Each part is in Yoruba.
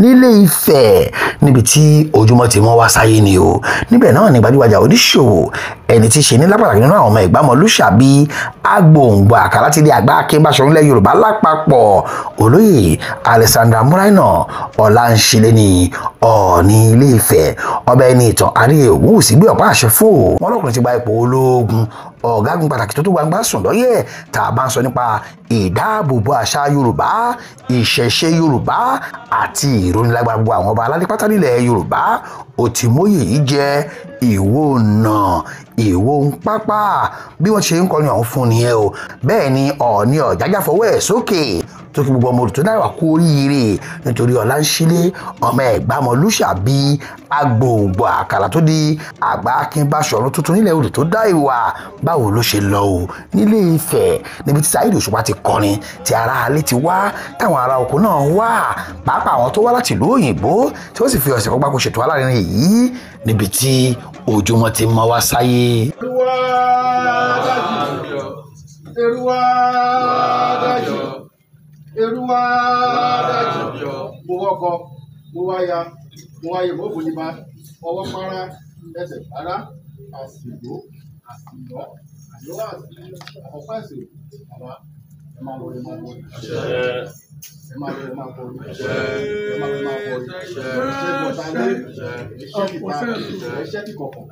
nílé Ifẹ̀ níbi tí Ojúmọ́ ti mọ́ wá sáyé ni o. Níbẹ̀ náà ni gbajúgbajà oníṣòwò ẹni tí ṣe ní lápàtàkì nínú àwọn ọmọ Ìgbámọlúṣàbí agbóǹgbò àkàrà ti di àgbà akínbáṣọ̀run ilẹ̀ Yorùbá lápapọ̀ olóyè Alexander Muraina Ọláńṣílẹ̀ ní Ọọ̀ni Ilé Ifẹ̀ ọba ẹni ìtàn Àríyé Ògúnwùsì gbé ọ̀pá àṣẹ fún o. Wọ́n lọ́kùnrin ti gba ipò ológun ọ̀gágun pàtàkì tó gbangba sùn lọ́yẹ̀ tá a bá ń sọ nípa ìdáàbòbò àṣà Yorùbá ìṣẹ̀ṣe Yorùbá àti ìrónilágbára gbogbo àwọn ọba aládé pátá nílẹ̀ Yorùbá. Òtìmóyè yìí jẹ́ ìwò náà ìwò ń pápá bí wọ́n ṣe ń kọrin ọ̀hún fún nìyẹn o. Bẹ́ẹ̀ ni Ọọ̀ni Ọ̀jájá fọwọ́ ẹ̀ sókè tó kí gbogbo ọmọ olùtọ́ dáwà kú oríire nítorí Ọláńṣílẹ̀ ọmọ Ìgbámọlúṣàbí agbóǹgbò àkàrà tó di àgbà akínbáṣọ̀run tuntun nílẹ̀ odò tó dá ìwà. Báwo ló ṣe lọ o nílé Ifẹ̀ níbi tí Saheed Òṣùpá ti kọrin tí ará alẹ́ ti wá táwọn ará oko náà wá pàápàá àwọn tó wá láti ìlú òyìnbó tí wọ́n sì fi ọ̀sẹ̀ kọ́gbá kó ṣètò alárinrin yìí níbi tí Ojúmọ́ ti mọ́ wá sáyé. Eruwa dájú mo wọkọ mo wáyà mo wáyé mo bòlí bá ọwọ́ para ẹsẹ̀ para àsìgbò àsìgbọ́ àyọwọ́ àti ọ̀pá ẹ̀sìn àwa ẹ máa wọlé máa wọlé ẹ máa wọlé máa wọlé ẹ máa wọlé máa wọlé ṣé bọ̀dálé iṣẹ́ ti kọ̀kọ̀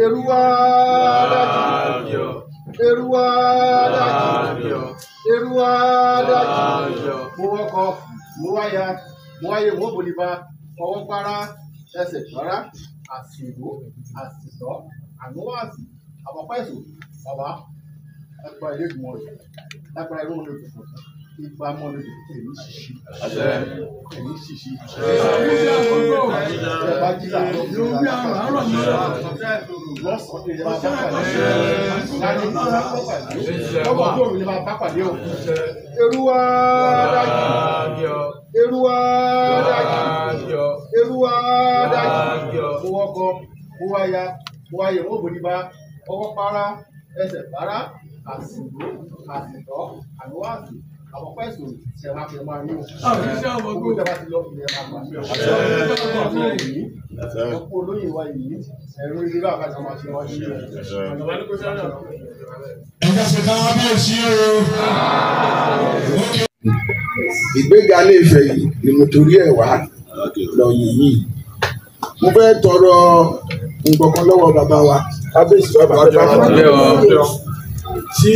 Eruwa dájú Eruwa dájú Eruwa dájú mo wọkọ mo wáyà mo wáyé mo bòlí bá ọwọ́ para ẹsẹ̀ para àsìgbò àsìgbọ́ àyọwọ́ àti àpapọ̀ ẹ̀sìn bàbá ẹgbà ilé ìgbìmọ̀ rẹ̀ lágbára irú olóòtú fún ìgbà mọ́ lórí èmi ṣìṣì èmi ṣìṣì ẹ̀bá jíjà lọ́sọ̀tẹ̀ ìjọba bá pàdé láti ìjọba bá pàdé lọ́wọ́ tó òrùn ìjọba bá pàdé o. Eruwa dájú Eruwa dájú Eruwa dájú mo wọkọ mo wáyà mo wáyé mo bòlí bá ọwọ́ para ẹsẹ̀ para àsìgbò àsìgbọ́ àyọwọ́ àti àpapọ̀ ẹ̀sìn ṣe máa fi máa ní o. Gbogbo ìjọba ti lọ ìyẹn máa gbà. Ọ̀pọ̀ olóyè wa yìí ẹ̀rọ ìdílé àkájọ máa ṣe wájú rẹ̀. Ẹ̀ka ṣe ká wá bẹ́ẹ̀ sí o. Ìgbéga Ilé Ifẹ̀ yìí ni mo torí ẹ̀ wá lọ yìí. Mo fẹ́ tọrọ nǹkan kan lọ́wọ́ bàbá wa kábíyèsí bàbá tí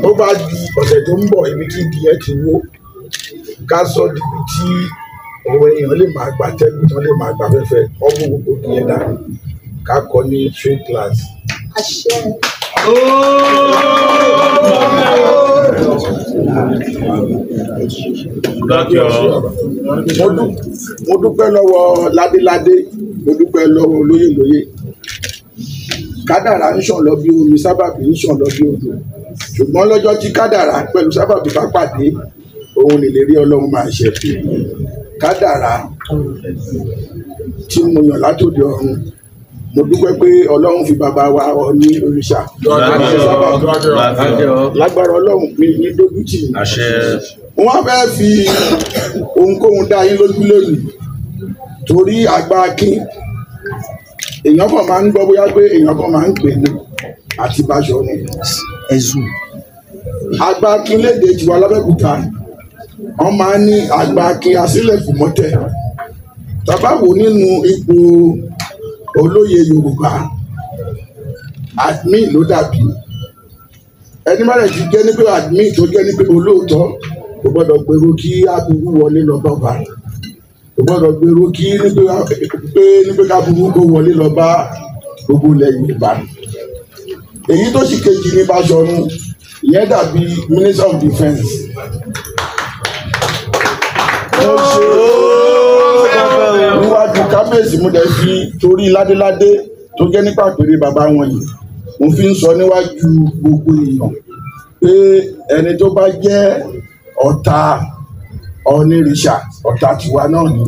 ó bá di ọ̀sẹ̀ tó ń bọ̀ ibi tí igi ẹ̀ ti wó ká sọ níbi tí àwọn èèyàn lè máa gbà tẹ́gùn tán lè máa gbà fẹ́fẹ́ ọmọ gbogbo igi ẹ̀ dà ká kọ́ ní trade class. Mo dúpẹ́ lọ́wọ́ ládéládé mo dúpẹ́ lọ́wọ́ lóyè kádàrá ń ṣàn lọ bí omi sábàbí ń ṣàn lọ bí odò ṣùgbọ́n lọ́jọ́ tí kádàrá pẹ̀lú sábàbí bá pàdé òun lè rí Ọlọ́run máa ṣe kádàrá tí mo yàn látòdì ọ̀run mo dúpẹ́ pé Ọlọ́run fi bàbá wa Ọọ̀ni òrìṣà lágbára Ọlọ́run mi ní dójútì wọ́n fẹ́ fi ohunkóhun dá yín lójú lónìí torí àgbà akín èèyàn kan máa ń gbọ́ bóyá pé èèyàn kan máa ń pè ní àti Báṣọ̀run ẹ̀zù àgbà akín léde tiwa lábẹ́òkúta wọ́n máa ń ní àgbà akín asílẹ̀ fún mọ́tẹ̀ tàbá wò nínú ipò olóyè Yorùbá admin ló dàbí ẹni má lè ti jẹ́ ní pé admin tó jẹ́ ní pé olóòótọ́ kò gbọ́dọ̀ gbèrò kí aburú wọlé lọ bọ́ba kò gbọ́dọ̀ gbèrò kí nígbè káburú kó wọlé lọ bá gbogbo ilẹ̀ Yorùbá èyí tó sì kejì ní Báṣọ̀run ìyẹn dàbí Minister of Defence níwájú kábíyèsí mo dẹ̀ fi torí ládéládé tó jẹ́ nípa péré bàbá wọn yìí mo fi ń sọ níwájú gbogbo èèyàn pé ẹni tó bá jẹ́ ọ̀tá onírìṣà ọ̀tá tiwa náà ni.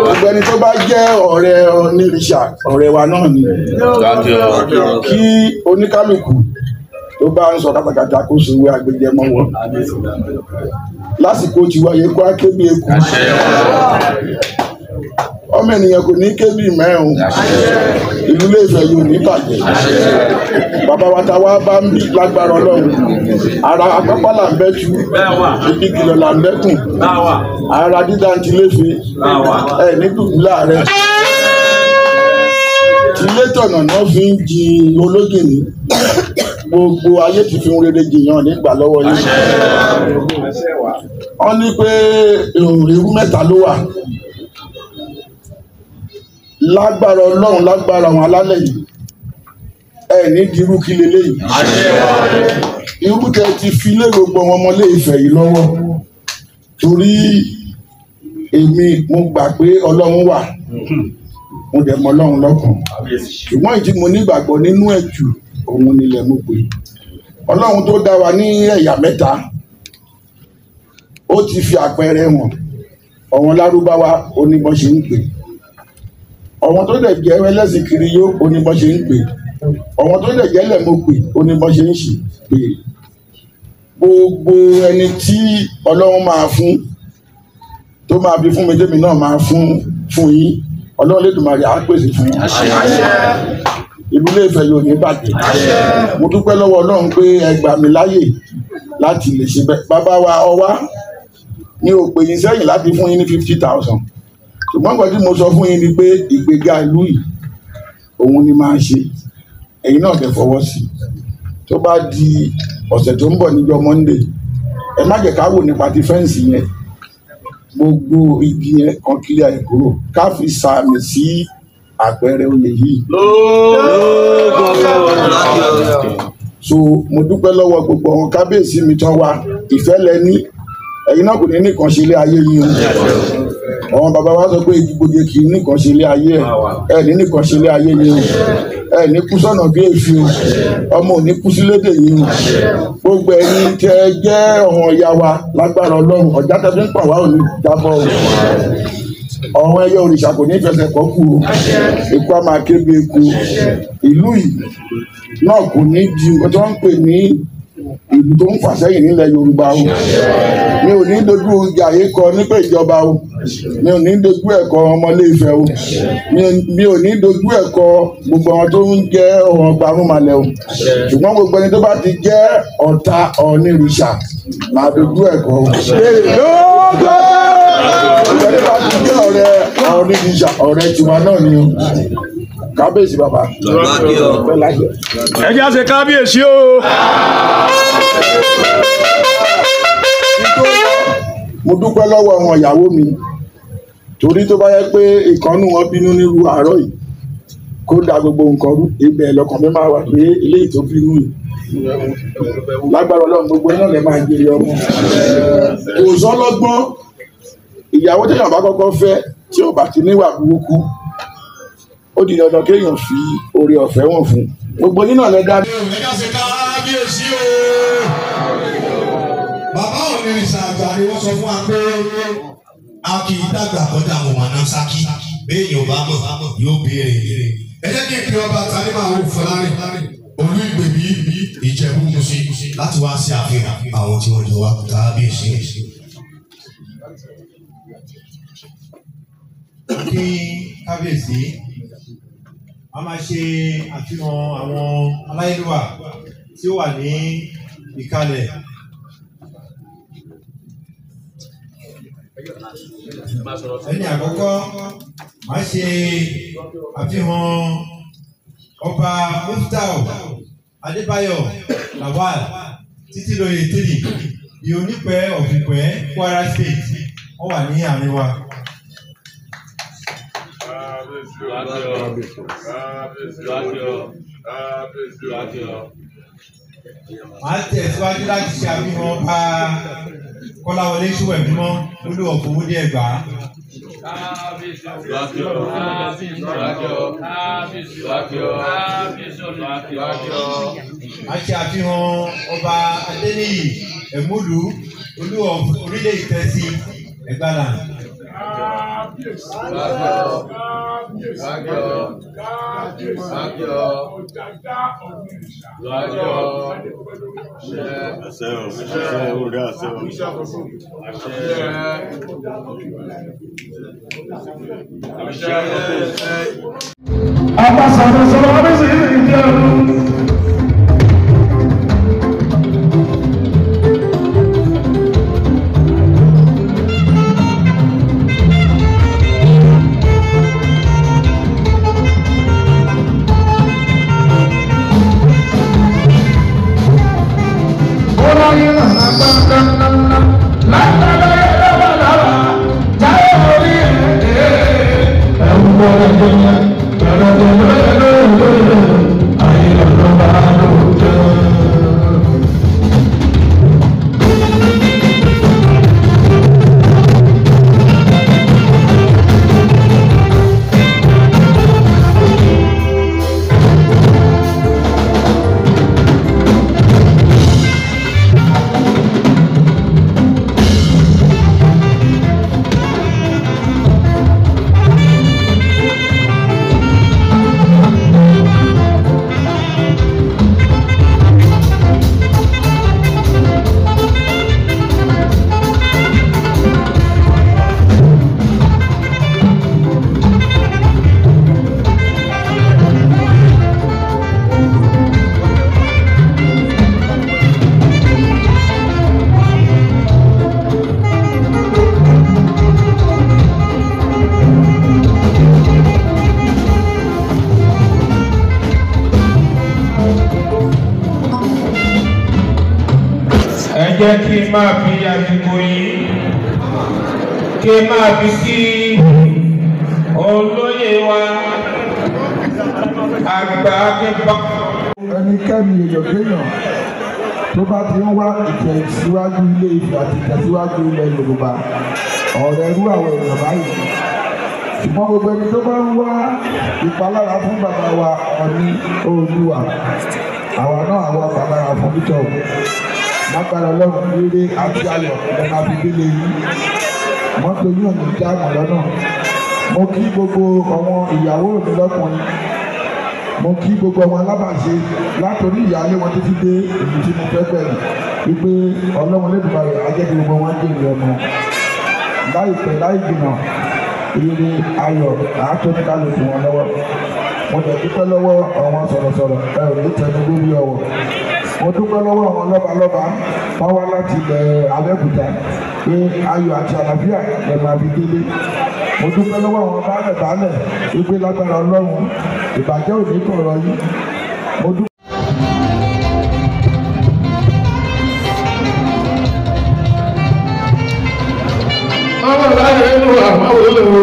gbogbo ẹni tó bá jẹ́ ọ̀rẹ́ onírìṣà ọ̀rẹ́ wa náà ni. kí oníkálukú tó bá ń sọ kátàkátà kó sòwò àgbẹjẹmọ wọn. lásìkò tiwa yẹ kó á ké bí eku ọmọ ènìyàn kò ní ké bí mẹ́rin ìlú Ilé-Ifẹ̀ yóò ní bàjẹ́ bàbá wa ta wá bá ń bí lágbára Ọlọ́run ara apápá là ń bẹ́tú ibi kìlọ̀ là ń bẹ́kùn ara dídá ti Ilé-Ifẹ̀ ẹ̀ ní dùdú láàrẹ̀ ilé tọ̀nà náà fi ń jí ológìní gbogbo ayé ti fi ń rere jìyàn nígbà lọ́wọ́ yìí wọ́n ní pé irú mẹ́ta ló wà lágbára Ọlọ́run lágbára àwọn alálẹ̀ yìí ẹ̀ ní dirú kí leléyìí irú tẹ ti fi lé gbogbo wọn ọmọ Ilé-Ifẹ̀ yìí lọ́wọ́ torí èmi mo gbà pé Ọlọ́run wà mo dẹ̀ mọ Ọlọ́run lọ́kàn ṣùgbọ́n ìdí mo nígbàgbọ́ nínú ẹ̀jù òun nílẹ̀ mo pè Ọlọ́run tó dá wa ní ẹ̀yà mẹ́ta ó ti fi àpẹẹrẹ wọn ọ̀wọ́n Lárúbáwá oníbọn ṣe ń pè ọ̀wọ́n tó dẹ̀ jẹ́ ẹlẹ́sìn kiri yó oníbọn ṣe ń pè ọ̀wọ́n tó dẹ̀ jẹ́ lẹ́mọ̀pè oníbọn ṣe ń ṣe pè gbogbo ẹni tí Ọlọ́run máa fún tó máa fi fún mi tèmi náà máa fún yín Ọlọ́run Lédùmarè á pèsè fún yín ìlú Ilé-Ifẹ̀ yóò ní bàjẹ́ mo dúpẹ́ lọ́wọ́ Ọlọ́run pé ẹ gbà mí láyè láti lè ṣe bẹ́ẹ̀ bàbá wa Ọwá ní ó pè yín sẹ́yìn láti fún yín ní 50,000 ṣùgbọ́n nǹkan tí mo sọ fún yín ni pé ìgbéga ìlú yìí òun ni máa ń ṣe ẹ̀yin náà dẹ̀ fọwọ́ sí tó bá di ọ̀sẹ̀ tó ń bọ̀ níjọ́ Monday ẹ má jẹ́ ká wò nípa ti fẹ́ǹsì yẹn gbogbo igi yẹn kan kiri àyè kúrò ká fi sàmì sí àpẹẹrẹ oyè yìí. So mo dúpẹ́ lọ́wọ́ gbogbo àwọn kábíyèsí mi tán wá ìfẹ́ lẹ́ní ẹ̀yin náà kò ní nìkan ṣe ilé ayé yìí o àwọn bàbá wa sọ pé ìgbòje kì í nìkan ṣe ilé ayé ẹ̀ ní nìkan ṣe ilé ayé yìí o ẹ̀ ní kú sọ́nà bí èéfì o ọmọ ò ní kú sí lédè yìí o gbogbo ẹ̀yin tẹ jẹ́ ọ̀hún ìyá wa lágbára Ọlọ́run ọ̀já tẹ fi ń pà wá ò ní jábọ́ o ọ̀hún ẹyẹ òrìṣà kò ní fẹsẹ̀ kọ́ kú o ikú á máa ké bí eku ìlú yìí náà kò ní di nǹkan tí wọ́n ń pè ní ìlú tó ń fà sẹ́yìn nílẹ̀ Yorùbá o mi ò ní dojú ìjà yìí kọ nípa ìjọba o mi ò ní dojú ẹ̀kọ́ ọmọ Ilé-Ifẹ̀ o mi ò ní dojú ẹ̀kọ́ gbogbo àwọn tó ń jẹ́ ọ̀hún Ọbàrúnmalẹ̀ o ṣùgbọ́n gbogbo ẹni tó bá ti jẹ́ ọ̀tá Ọ̀ọ̀nìrìṣà máa dojú ẹ̀kọ́ o. Ìgbẹ́ni bá ti jẹ́ ọ̀rẹ́ Ọ̀ọ̀nìrìṣà ọ̀rẹ́ tiwa náà ni o. Kábíyèsí bàbá. Ẹ jẹ́ àṣẹ kábíyèsí o. Mo dúpẹ́ lọ́wọ́ àwọn ìyàwó mi torí tó bá yẹ pé ìkànnù wọn bínú nírú àárọ̀ yìí kó da gbogbo nǹkan rú ibẹ̀ lọ́kàn mi máa wà pé eléyìí tó bínú yìí lágbára Ọlọ́run gbogbo iná lè máa jèrè ọmọ kò sọ́lọ́gbọ́n ìyàwó téèyàn bá kọ́kọ́ fẹ́ tí ò bá ti níwà burúkú ó di dandan kéèyàn fi oore ọ̀fẹ́ wọn fún gbogbo nínú ọ̀lẹ́ dá. Ẹ̀ka ṣe kábíyèsí o. Bàbá Ọ̀ọ̀nìrìṣà àgbà ni wọ́n sọ fún wa pé a kì í dàgbà kọjá àwọn màná sákì béèyàn bá mọ̀ yóò béèrè. Ẹ jẹ́ kí n kí ọba tani máa wò Fọlárin olú ìgbèbí Ìjẹ̀bú Mùsí láti wá sí àfihàn àwọn tí wọ́n jọ wá kábíyèsí. Kí kábíyèsí a máa ṣe àfihàn àwọn aláyélúwà tí ó wà ní ìkàlẹ̀. Ẹni àkọ́kọ́ máa ṣe àfihàn ọba Muftau Adébáyọ̀ Lawal Títílóye Tírì ní Onípẹ̀ Ọ̀fìpẹ̀ Kwara State wọ́n wà ní àárín wa. Màá tẹ̀síwájú láti ṣe àfihàn ọba Kọ́láwọlé Ṣóyèmímọ́ Olú Ọ̀fọ̀wọ́dé Ẹ̀gbá. Màá ṣe àfihàn ọba Adéníyì Ẹ̀múlú Olú orílẹ̀ Ìtẹ́sí Ẹ̀gbálà. jẹ́ kí n máa fi àsìkò yìí kí n máa fi kí olóyè wa àgbà akẹ́kọ̀ọ́. ẹnikẹ́ni èèyàn kéèyàn tó bá ti ń wá ìtẹ̀síwájú ilé Ifẹ̀ àti ìtẹ̀síwájú ilẹ̀ Yorùbá ọ̀rẹ́ irú àwọn èèyàn báyìí ṣùgbọ́n gbogbo ẹni tó bá ń wá ìpalára fún bàbá wa Ọọ̀ni Oòduà àwa náà àwọn ìpalára fún bíṣọ̀bù lágbára Ọlọ́run rere àti ayọ̀ lọ́nà àbídélé yìí mọ́tò yóò ní jáàmù lọ́nà. Mo kí gbogbo àwọn ìyàwó mi lọ́kùnrin, mo kí gbogbo àwọn alábàáṣe látòrí ìyáálé wọn títí dé èmi tí mo fẹ́ bẹ̀rẹ̀ wípé Ọlọ́run Olódùmarè ajẹ́ kí gbogbo wọn jèrè ọmọ láìpẹ́ láì jìnnà rere ayọ̀ àátọ́níkálukú wọn lọ́wọ́. Mo dẹ̀ dúpẹ́ lọ́wọ́ àwọn sọ̀rọ̀sọ̀rọ̀ ẹ ò ní tẹnu lórí ọ̀wọ̀. Mo dúpẹ́ lọ́wọ́ àwọn lọ́balọ́ba wọ́n wá láti ilẹ̀ Abẹ́òkúta pé ayọ̀ àti àlàáfíà lẹ̀ máa fi délé. Mo dúpẹ́ lọ́wọ́ àwọn baálẹ̀ wípé lágbára Ọlọ́run ìbàjẹ́ ò ní kọ̀ọ̀rọ̀ yìí. Mo dúpẹ́. ọmọ láyé inú àwọn olówó.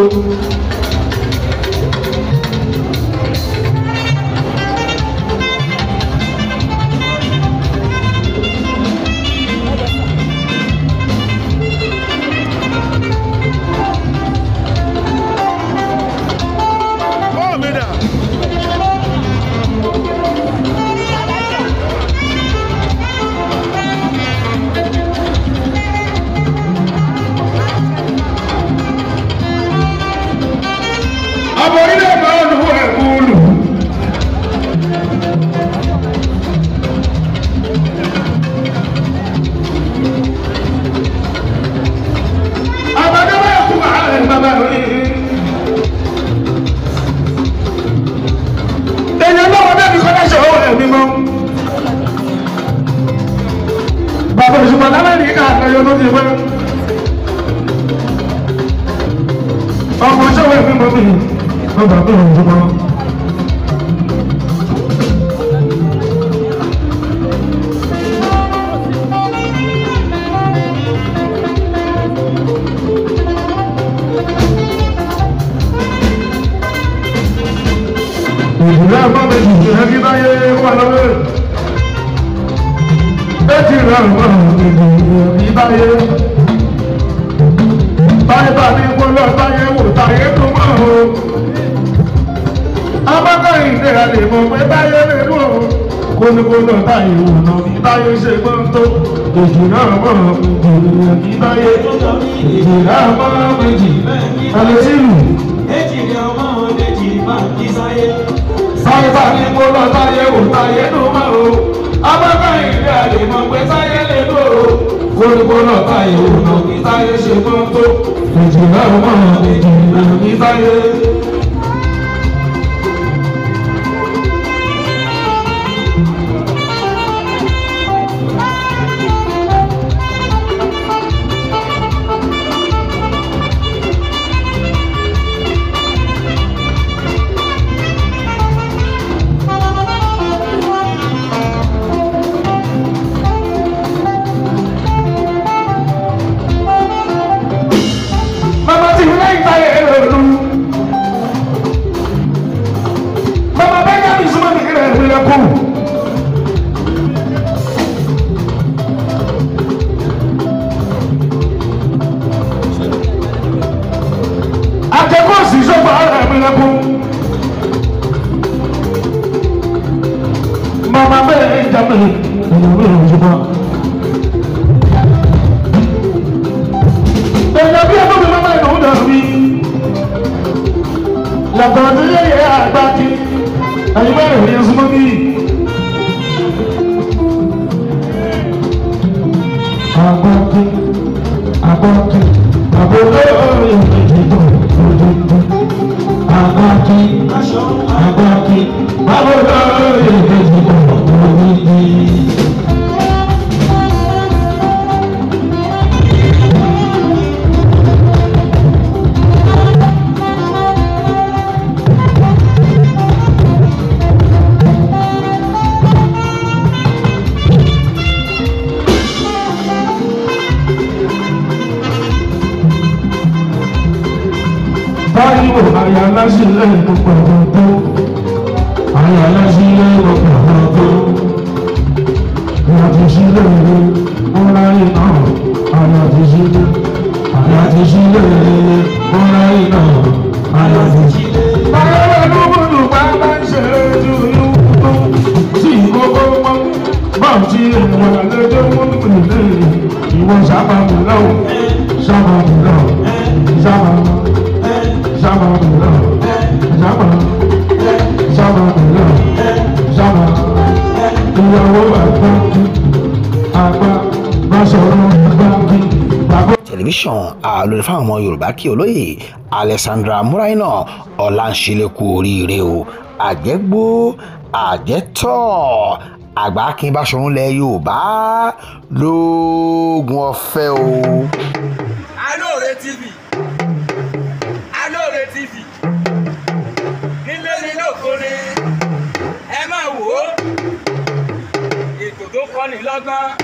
Bàbá ìṣùpá l'Amẹ́ríkà àtàyọ ló ti pẹ́. Ọmọ ṣọ́wọ́ ẹ̀fín mọ́ mi, ọba mi ò jùmọ́. Ìdílé ẹ̀fọ́ méjì ìrẹ́ kí báyé wà lọ́wọ́. Bẹ́ẹ̀ni ìrọ̀rùn ìgbìyànjú báyé. Báyé bá ní gbọ́lọ́ báyé wò táyé tó mọ̀ o. Abákọ̀yìn ìdíra lè mọ̀ pé báyé lè lù o. Kóníkóná táyé wò náà bí báyé ṣe gbọ́n tó. Èjì náà mọ̀ ìgbìyànjú báyé. Èjì náà mọ̀ méjì. Àlè sílù. Èjì náà mọ̀ méjì. ta ni mo lọ táyé wò táyé ló mọ́ o. Abáká ìdí àlè mọ̀ pé táyé lè lò ó. Koríko lọ táyé wò náà kí táyé ṣe gbọ́n tó. Èjìlá ọmọ èjìlá ní táyé. tẹlifíṣàn àlòrè fáwọn ọmọ Yorùbá kí olóyè Alexandra Muraina Ọláńṣílẹ̀kù oríire o àjẹgbó àjẹtọ̀ àgbà Akin Báṣọ̀run lẹ̀ Yorùbá lóògùn ọ̀fẹ́ o. Alore TV nílé nílé òkúni ẹ máa wò ó ètò tó kọ́ni lọ́gbọ́n.